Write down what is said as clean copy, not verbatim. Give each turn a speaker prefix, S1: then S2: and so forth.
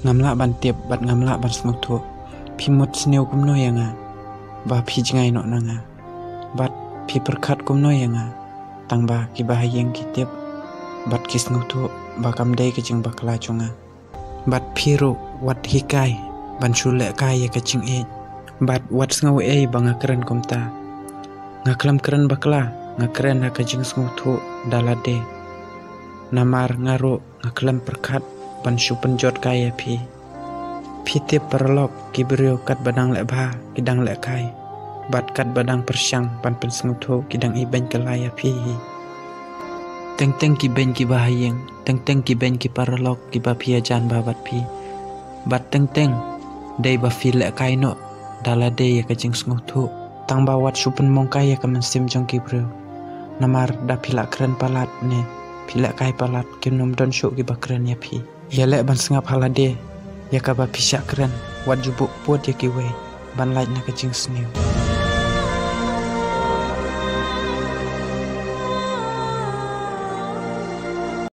S1: ngamla ban tiap bat ngamla ban smuthu phimut sneu kumno yanga ba phijngai no nanga bat phi perkhat kumno yanga tangba ki bahayeng ki tiap bat kisnguthu ba kamdei ke jing bakla chunga bat phiru wat hikai ban chule kai ke ching e bat wat ngau e banga kran komta ngaklam kran bakla ngakran ha ke jing smuthu dalade namar ngaru ngaklam perkhat ban shu penjot kaya phi tiap perlok kibrio kat badang le bha kidang le kai bat kat badang persyang ban pensmuthu kidang iben kelaya phi teng ki ben ki bahayeng teng ki ben ki perlok ki ba phia jan ba bat phi bat teng dei ba fi le kai no dalade ya ka jing smuthu tang ba wat shu pen mong kai ya ka mensim jong kibrio namar da phila kran palat ne phila kai palat kinom don shu ki bakran ya phi yale ban sngap halade ya ka ba phisha kran wat jubuk pot ya ki we ban lait na ka jing sneu